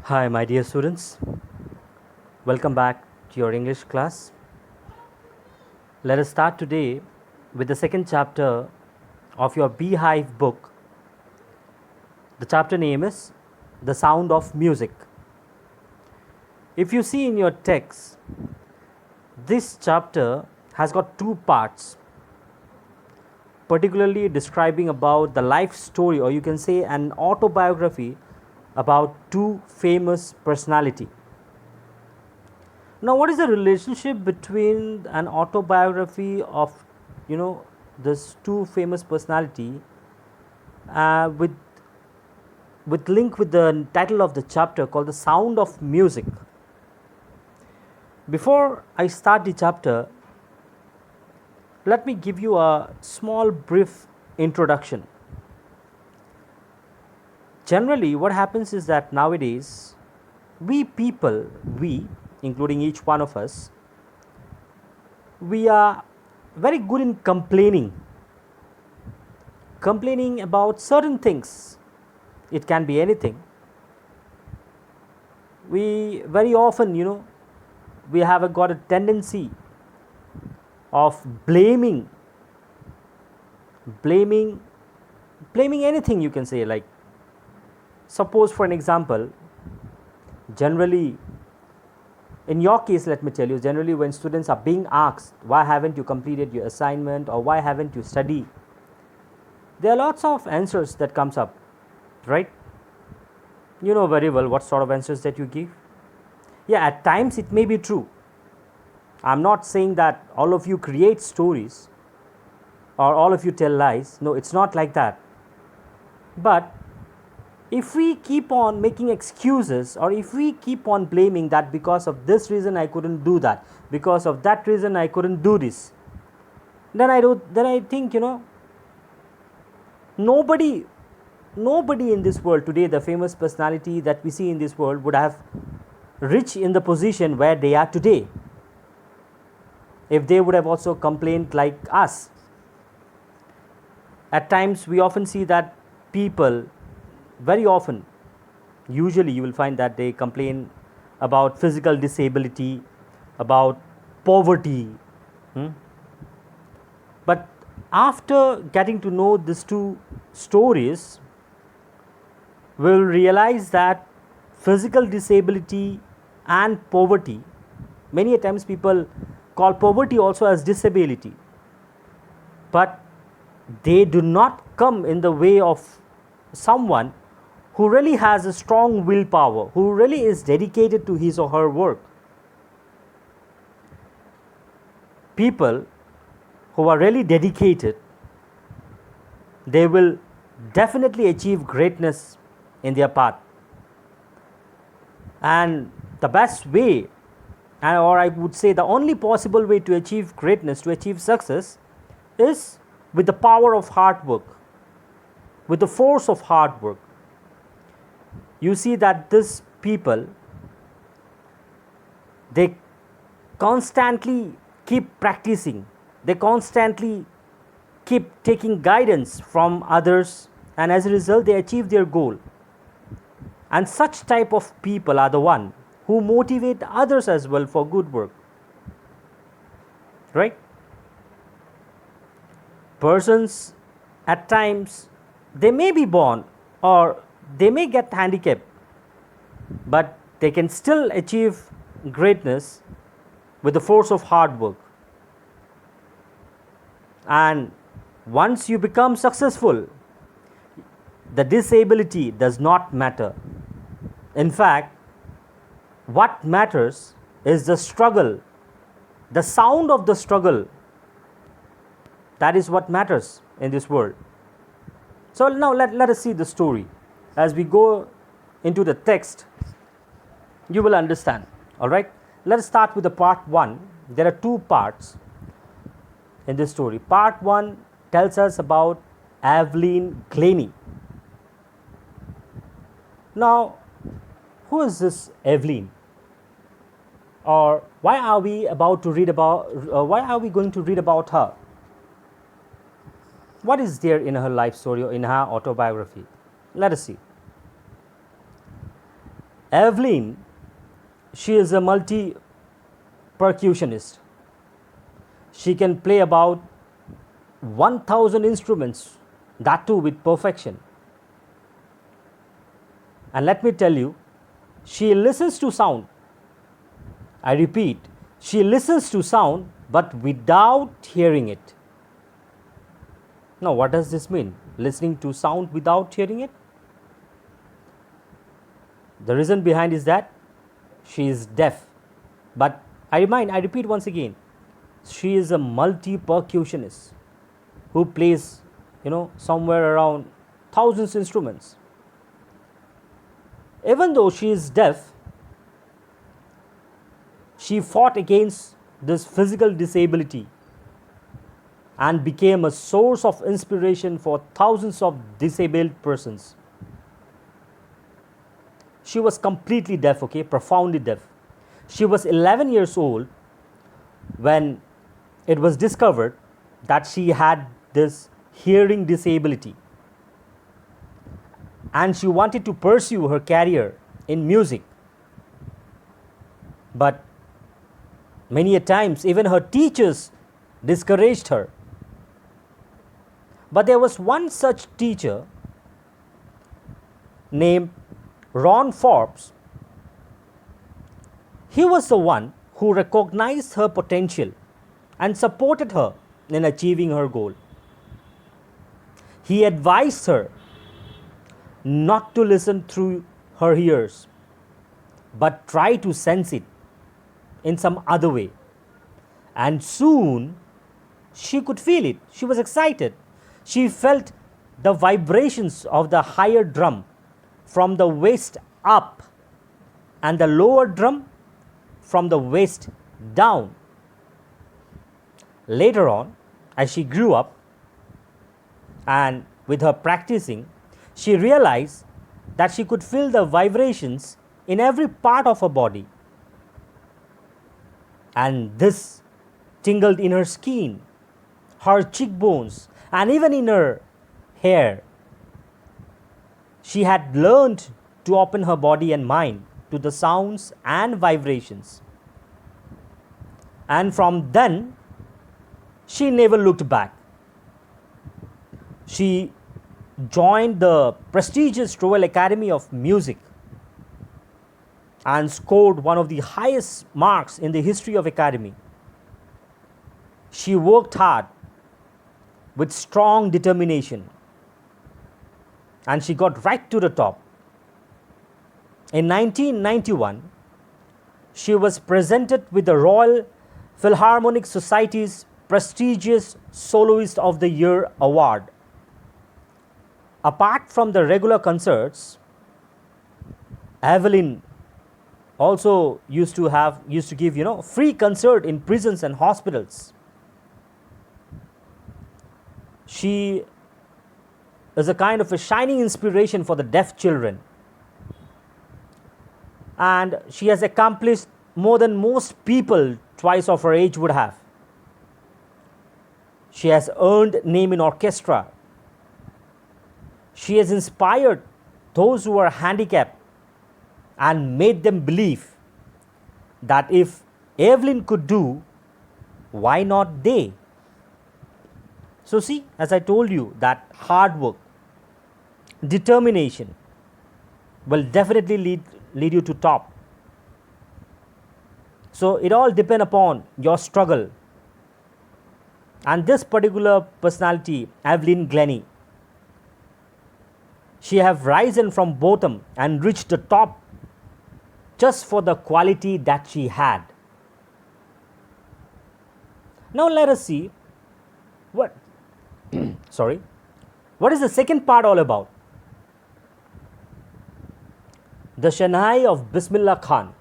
Hi, my dear students. Welcome back to your English class. Let us start today with the second chapter of your Beehive book. The chapter name is The Sound of Music. If you see in your text, this chapter has got two parts, particularly describing about the life story, or you can say an autobiography about two famous personality. Now, what is the relationship between an autobiography of, this two famous personality with link with the title of the chapter called The Sound of Music? Before I start the chapter, let me give you a small brief introduction. Generally, what happens is that nowadays, we, including each one of us, we are very good in complaining about certain things. It can be anything. We very often, we have got a tendency of blaming anything, you can say. Like, suppose for an example, generally, in your case, let me tell you, generally when students are being asked, why haven't you completed your assignment, or why haven't you studied, there are lots of answers that comes up, right? You know very well what sort of answers that you give. Yeah, at times it may be true. I'm not saying that all of you create stories or all of you tell lies. No, it's not like that. But if we keep on making excuses, or if we keep on blaming that because of this reason I couldn't do that, because of that reason I couldn't do this, then I think, nobody in this world today, the famous personality that we see in this world, would have reached in the position where they are today if they would have also complained like us. At times we often see that people, very often, usually you will find that they complain about physical disability, about poverty. But after getting to know these two stories, we'll realize that physical disability and poverty, many a times people call poverty also as disability, but they do not come in the way of someone who really has a strong willpower, who really is dedicated to his or her work. People who are really dedicated, they will definitely achieve greatness in their path. And the best way, or I would say the only possible way to achieve greatness, to achieve success, is with the power of hard work, with the force of hard work. You see that these people, they constantly keep practicing, they constantly keep taking guidance from others, and as a result they achieve their goal. And such type of people are the one who motivate others as well for good work, right? Persons, at times, they may be born or they may get handicapped, but they can still achieve greatness with the force of hard work. And once you become successful, the disability does not matter. In fact, what matters is the struggle, the sound of the struggle. That is what matters in this world. So now let us see the story. As we go into the text, you will understand. All right? Let us start with the part 1. There are two parts in this story. Part 1 tells us about Evelyn Glennie. Now, who is this Evelyn? Or why are we going to read about her? What is there in her life story or in her autobiography? Let us see. Evelyn, she is a multi percussionist. She can play about 1000 instruments, that too with perfection. And let me tell you, she listens to sound. I repeat, she listens to sound but without hearing it. Now, what does this mean? Listening to sound without hearing it? The reason behind is that she is deaf. But I repeat once again, she is a multi percussionist who plays, somewhere around thousands instruments. Even though she is deaf, she fought against this physical disability and became a source of inspiration for thousands of disabled persons. She was completely deaf, profoundly deaf. She was 11 years old when it was discovered that she had this hearing disability. And she wanted to pursue her career in music. But many a times, even her teachers discouraged her. But there was one such teacher named Ron Forbes. He was the one who recognized her potential and supported her in achieving her goal. He advised her not to listen through her ears, but try to sense it in some other way. And soon she could feel it. She was excited. She felt the vibrations of the higher drum from the waist up and the lower drum from the waist down. Later on, as she grew up and with her practicing, she realized that she could feel the vibrations in every part of her body. And this tingled in her skin, her cheekbones, and even in her hair. She had learned to open her body and mind to the sounds and vibrations. And from then, she never looked back. She joined the prestigious Royal Academy of Music and scored one of the highest marks in the history of Academy. She worked hard with strong determination and she got right to the top. In 1991, she was presented with the Royal Philharmonic Society's prestigious Soloist of the Year award. Apart from the regular concerts, Evelyn also used to give free concert in prisons and hospitals. She is a kind of a shining inspiration for the deaf children. And she has accomplished more than most people twice of her age would have. She has earned name in orchestra. She has inspired those who are handicapped and made them believe that if Evelyn could do, why not they? So see, as I told you, that hard work, determination will definitely lead you to top. So it all depends upon your struggle. And this particular personality, Evelyn Glennie, she have risen from bottom and reached the top just for the quality that she had. Now let us see what is the second part all about? The Shehnai of Bismillah Khan.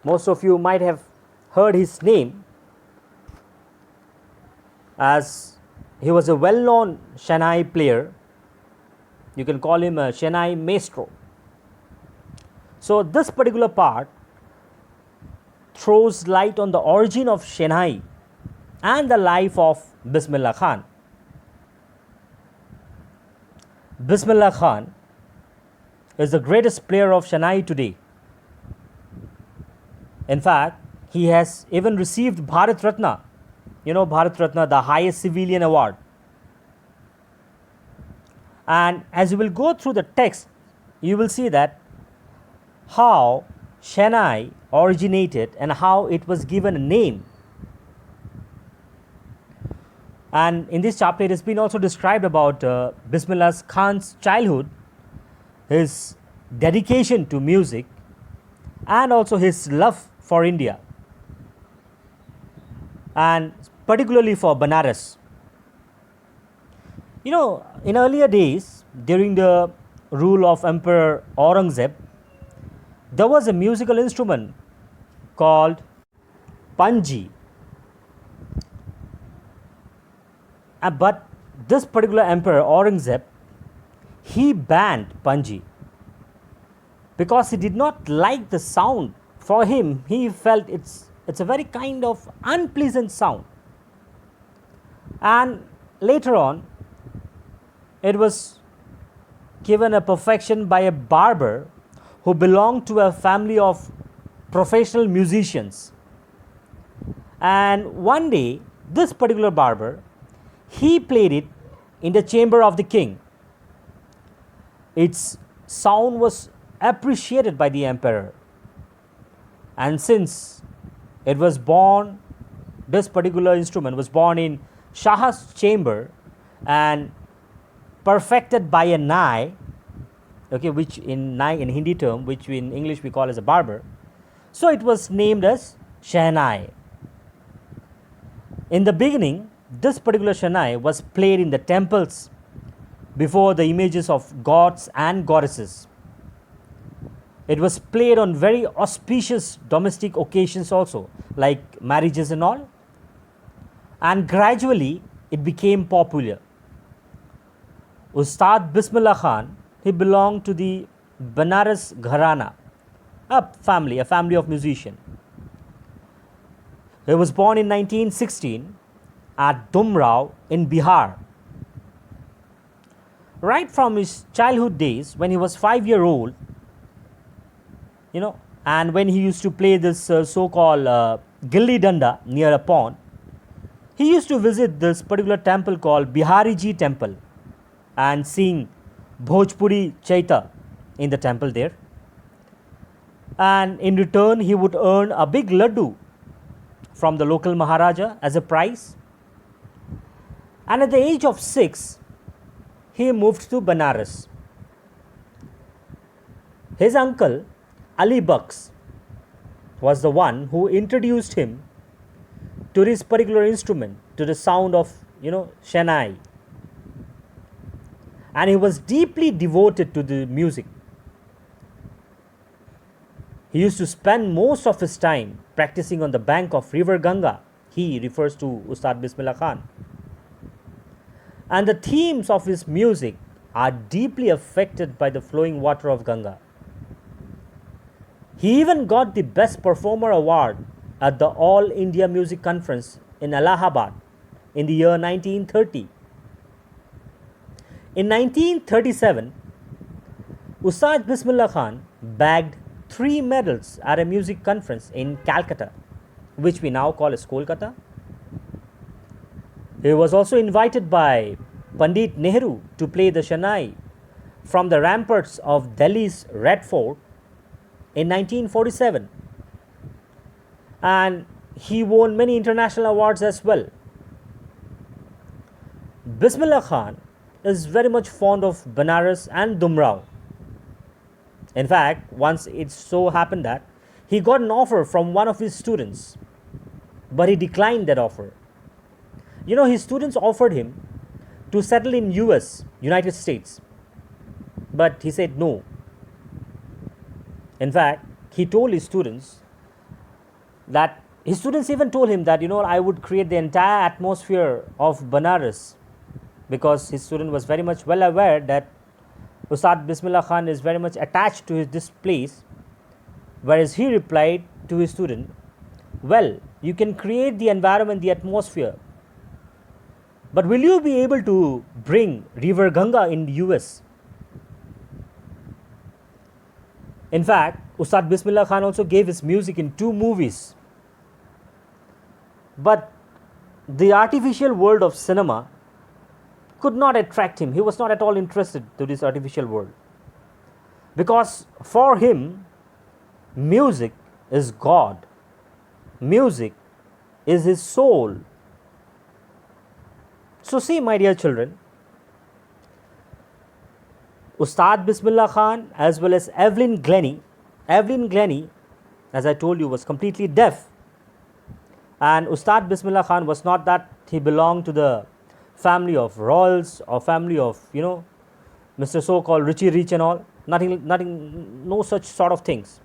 Most of you might have heard his name, as he was a well-known Shehnai player. You can call him a Shehnai maestro. So this particular part throws light on the origin of Shehnai and the life of Bismillah Khan. Bismillah Khan is the greatest player of Shehnai today. In fact, he has even received Bharat Ratna. You know, Bharat Ratna, the highest civilian award. And as you will go through the text, you will see that how Shehnai originated and how it was given a name. And in this chapter, it has been also described about Bismillah Khan's childhood, his dedication to music, and also his love for India, and particularly for Banaras. You know, in earlier days, during the rule of Emperor Aurangzeb, there was a musical instrument called Panji. But this particular Emperor Aurangzeb, he banned Panji because he did not like the sound. For him, he felt it's a very kind of unpleasant sound. And later on, it was given a perfection by a barber who belonged to a family of professional musicians. And one day, this particular barber, he played it in the chamber of the king. Its sound was appreciated by the emperor. And since it was born, this particular instrument was born in Shah's chamber and perfected by a nai, okay, which in nai in Hindi term, which in English we call as a barber. So it was named as Shehnai. In the beginning, this particular Shehnai was played in the temples before the images of gods and goddesses. It was played on very auspicious domestic occasions also, like marriages and all. And gradually, it became popular. Ustad Bismillah Khan, he belonged to the Banaras Gharana, a family of musicians. He was born in 1916 at Dumrao in Bihar. Right from his childhood days, when he was 5 years old, you know, and when he used to play this so-called Gilli Danda near a pond, he used to visit this particular temple called Bihariji temple and sing Bhojpuri Chaita in the temple there. And in return, he would earn a big laddu from the local Maharaja as a prize. And at the age of 6, he moved to Banaras. His uncle, Ali Baks, was the one who introduced him to this particular instrument, to the sound of, Shehnai. And he was deeply devoted to the music. He used to spend most of his time practicing on the bank of river Ganga. He refers to Ustad Bismillah Khan. And the themes of his music are deeply affected by the flowing water of Ganga. He even got the Best Performer Award at the All India Music Conference in Allahabad in the year 1930. In 1937, Ustad Bismillah Khan bagged 3 medals at a music conference in Calcutta, which we now call as Kolkata. He was also invited by Pandit Nehru to play the Shehnai from the ramparts of Delhi's Red Fort in 1947. And he won many international awards as well. Bismillah Khan is very much fond of Banaras and Dumrao. In fact, once it so happened that he got an offer from one of his students, but he declined that offer. His students offered him to settle in US, United States, but he said no. In fact, he told his students that his students even told him that, I would create the entire atmosphere of Banaras, because his student was very much well aware that Ustad Bismillah Khan is very much attached to this place, whereas he replied to his student, well, you can create the environment, the atmosphere, but will you be able to bring river Ganga in the US? In fact, Ustad Bismillah Khan also gave his music in 2 movies. But the artificial world of cinema could not attract him. He was not at all interested to this artificial world. Because for him, music is God. Music is his soul. So see, my dear children, Ustad Bismillah Khan as well as Evelyn Glennie. Evelyn Glennie, as I told you, was completely deaf. And Ustad Bismillah Khan was not that he belonged to the family of royals or family of, Mr. So-called Richie Rich and all. Nothing, no such sort of things.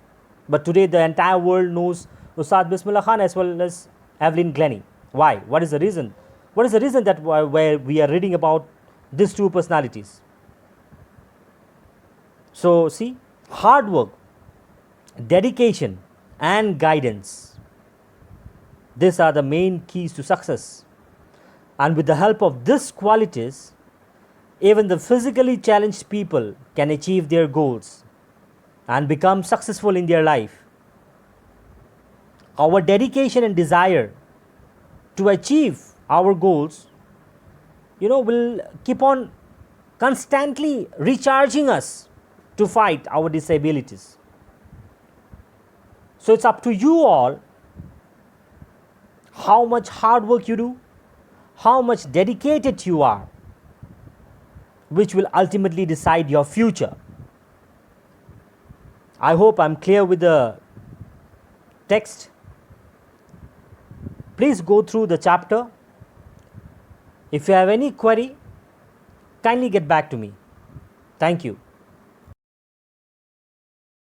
But today the entire world knows Ustad Bismillah Khan as well as Evelyn Glennie. Why? What is the reason? What is the reason that where we are reading about these 2 personalities? So see, hard work, dedication and guidance, these are the main keys to success. And with the help of these qualities, even the physically challenged people can achieve their goals and become successful in their life. Our dedication and desire to achieve our goals, will keep on constantly recharging us to fight our disabilities. So it's up to you all how much hard work you do, how much dedicated you are, which will ultimately decide your future. I hope I'm clear with the text. Please go through the chapter. If you have any query, kindly get back to me. Thank you.